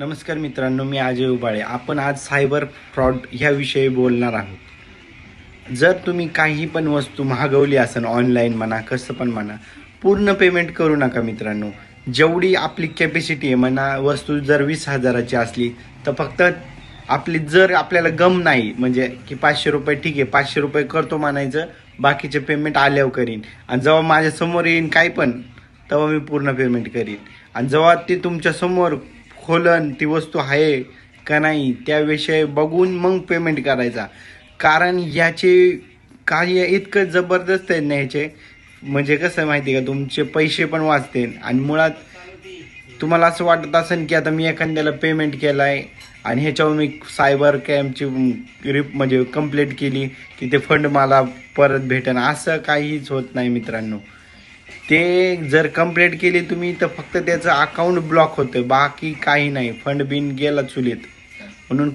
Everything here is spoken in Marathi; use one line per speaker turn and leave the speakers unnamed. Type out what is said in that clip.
नमस्कार मित्रांनो, मी अजय उबाळे. आपण आज सायबर फ्रॉड ह्याविषयी बोलणार आहोत. जर तुम्ही काही पण वस्तू मागवली असेल ऑनलाईन म्हणा, कसं पण म्हणा, पूर्ण पेमेंट करू नका मित्रांनो. जेवढी आपली कॅपॅसिटी आहे म्हणा, वस्तू जर 20,000ची असली तर फक्त आपली, जर आपल्याला गम नाही म्हणजे की 500 रुपये ठीक आहे, 500 रुपये करतो म्हणायचं, बाकीचे पेमेंट आल्यावर करीन. आणि जेव्हा माझ्या समोर येईन काही पण, तेव्हा मी पूर्ण पेमेंट करीन. आणि जेव्हा ती तुमच्या समोर खोलन ती वस्तू आहे का नाही त्याविषयी बघून मग पेमेंट करायचा. कारण याचे कार्य इतकं जबरदस्त आहे ना ह्याचे, म्हणजे कसं माहिती आहे का, तुमचे पैसे पण वाचते. आणि मुळात तुम्हाला असं वाटत असेल की आता मी एखाद्याला पेमेंट केलं आहे आणि ह्याच्यावर मी सायबर कॅम्पची म्हणजे कंप्लेंट केली की ते फंड मला परत भेटेन, असं काहीच होत नाही मित्रांनो. ते जर कंप्लेंट केली तुम्ही तर फक्त त्याचं अकाउंट ब्लॉक होतं, बाकी काही नाही. फंड बिन गेला चुलीत. म्हणून